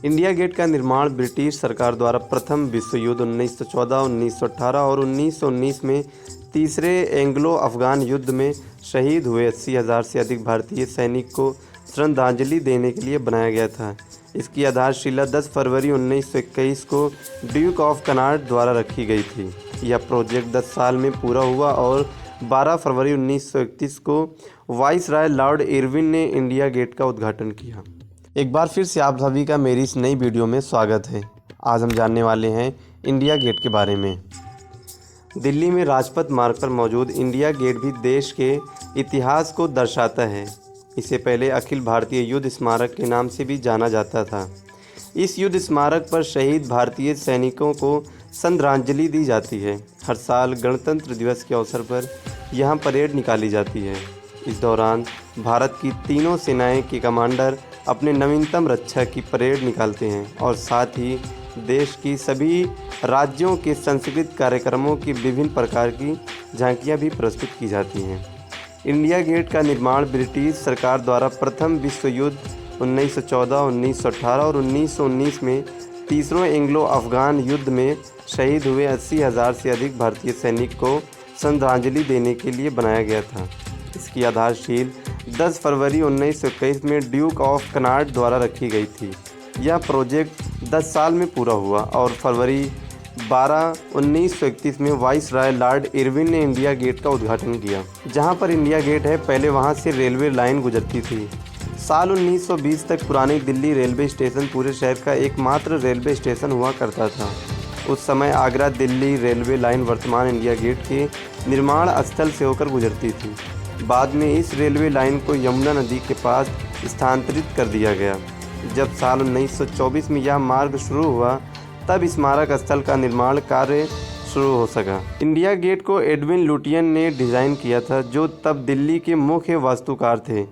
India gate का निर्माण British सरकार द्वारा प्रथम विश्व युद्ध 1914, 1918 और 1919 में तीसरे एंग्लो अफगान युद्ध में शहीद हुए 80,000 से अधिक भारतीय सैनिक को श्रद्धांजलि देने के लिए बनाया गया था। इसकी आधारशिला 10 फरवरी 1921 को ड्यूक ऑफ कनाट द्वारा रखी गई थी। यह प्रोजेक्ट 10 साल में पूरा हुआ और 12 फरवरी 1931 को वाइसराय लॉर्ड इरविन ने इंडिया गेट का उद्घाटन किया। एक बार फिर से आप सभी का मेरी इस नई वीडियो में स्वागत है। आज हम जानने वाले हैं इंडिया गेट के बारे में। दिल्ली में राजपथ मार्ग पर मौजूद इंडिया गेट भी देश के इतिहास को दर्शाता है। इसे पहले अखिल भारतीय युद्ध स्मारक के नाम से भी जाना जाता था। इस युद्ध स्मारक पर शहीद भारतीय सैनिकों को श्रद्धांजलि दी जाती है। हर साल गणतंत्र दिवस के अवसर पर यहाँ परेड निकाली जाती है। इस दौरान भारत की तीनों सेनाएं के कमांडर अपने नवीनतम रक्षा की परेड निकालते हैं और साथ ही देश की सभी राज्यों के सांस्कृतिक कार्यक्रमों की विभिन्न प्रकार की झांकियां भी प्रस्तुत की जाती हैं। इंडिया गेट का निर्माण ब्रिटिश सरकार द्वारा प्रथम विश्व युद्ध 1914, 1918 और 1919 में तीसरों एंग्लो अफगान युद्ध में शहीद हुए 80,000 से अधिक भारतीय सैनिक को श्रद्धांजलि देने के लिए बनाया गया था। इसकी आधारशिला 10 फरवरी 1921 में ड्यूक ऑफ कनाट द्वारा रखी गई थी। यह प्रोजेक्ट 10 साल में पूरा हुआ और फरवरी 12, 1931 में वाइसराय लॉर्ड इरविन ने इंडिया गेट का उद्घाटन किया। जहां पर इंडिया गेट है, पहले वहां से रेलवे लाइन गुजरती थी। साल 1920 तक पुरानी दिल्ली रेलवे स्टेशन पूरे शहर का एकमात्र रेलवे स्टेशन हुआ करता था। उस समय आगरा दिल्ली रेलवे लाइन वर्तमान इंडिया गेट के निर्माण स्थल से होकर गुजरती थी। बाद में इस रेलवे लाइन को यमुना नदी के पास स्थानांतरित कर दिया गया। जब साल 1924 में यह मार्ग शुरू हुआ, तब स्मारक स्थल का निर्माण कार्य शुरू हो सका। इंडिया गेट को एडविन लुटियन ने डिज़ाइन किया था, जो तब दिल्ली के मुख्य वास्तुकार थे।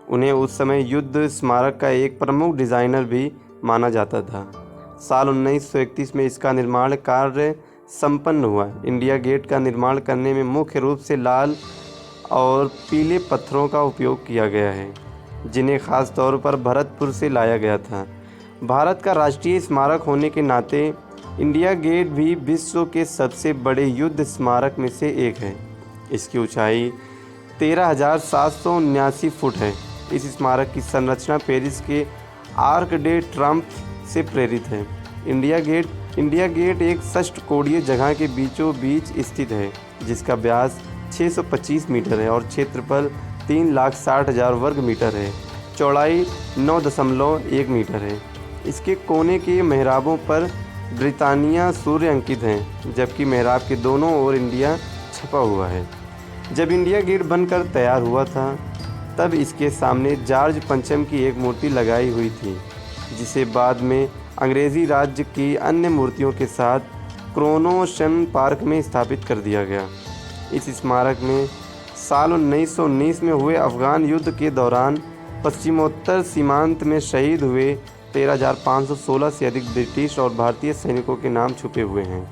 उन्हें उस समय युद्ध स्मारक का एक प्रमुख डिज़ाइनर भी माना जाता था। साल 1931 में इसका निर्माण कार्य संपन्न हुआ। इंडिया गेट का निर्माण करने में मुख्य रूप से लाल और पीले पत्थरों का उपयोग किया गया है, जिन्हें खास तौर पर भरतपुर से लाया गया था। भारत का राष्ट्रीय स्मारक होने के नाते इंडिया गेट भी विश्व के सबसे बड़े युद्ध स्मारक में से एक है। इसकी ऊंचाई 13,779 फुट है। इस स्मारक की संरचना पेरिस के आर्क डे ट्रम्प से प्रेरित है। इंडिया गेट एक षष्ठकोणीय जगह के बीचों बीच स्थित है, जिसका व्यास 625 मीटर है और क्षेत्रफल 3,60,000 वर्ग मीटर है। चौड़ाई 9.1 मीटर है। इसके कोने के मेहराबों पर ब्रिटानिया सूर्य अंकित हैं, जबकि मेहराब के दोनों ओर इंडिया छपा हुआ है। जब इंडिया गेट बनकर तैयार हुआ था, तब इसके सामने जॉर्ज पंचम की एक मूर्ति लगाई हुई थी, जिसे बाद में अंग्रेज़ी राज्य की अन्य मूर्तियों के साथ क्रोनोशन पार्क में स्थापित कर दिया गया। इस स्मारक में साल 1919 में हुए अफगान युद्ध के दौरान पश्चिमोत्तर सीमांत में शहीद हुए 13,516 से अधिक ब्रिटिश और भारतीय सैनिकों के नाम छुपे हुए हैं।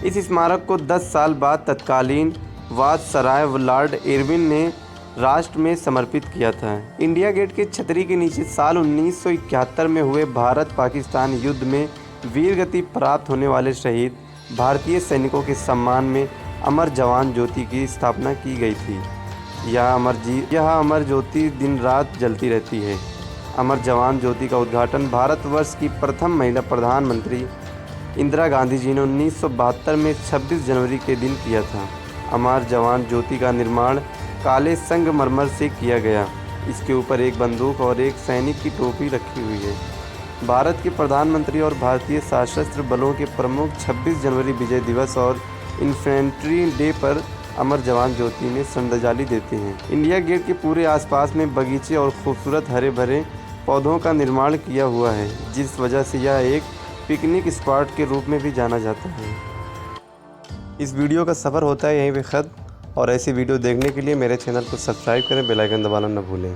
इस स्मारक को 10 साल बाद तत्कालीन वाइसराय लॉर्ड इरविन ने राष्ट्र में समर्पित किया था। इंडिया गेट के छतरी के नीचे साल 1971 में हुए भारत पाकिस्तान युद्ध में वीरगति प्राप्त होने वाले शहीद भारतीय सैनिकों के सम्मान में अमर जवान ज्योति की स्थापना की गई थी। यह अमर ज्योति दिन रात जलती रहती है। अमर जवान ज्योति का उद्घाटन भारतवर्ष की प्रथम महिला प्रधानमंत्री इंदिरा गांधी जी ने 1972 में 26 जनवरी के दिन किया था। अमर जवान ज्योति का निर्माण काले संगमरमर से किया गया। इसके ऊपर एक बंदूक और एक सैनिक की टोपी रखी हुई है। भारत के प्रधानमंत्री और भारतीय सशस्त्र बलों के प्रमुख 26 जनवरी विजय दिवस और इन्फेंट्री डे पर अमर जवान ज्योति में श्रद्धांजलि देते हैं। इंडिया गेट के पूरे आसपास में बगीचे और खूबसूरत हरे भरे पौधों का निर्माण किया हुआ है, जिस वजह से यह एक पिकनिक स्पॉट के रूप में भी जाना जाता है। इस वीडियो का सफ़र होता है यहीं पे ख़त्म, और ऐसी वीडियो देखने के लिए मेरे चैनल को सब्सक्राइब करें, बेल आइकन दबाना न भूलें।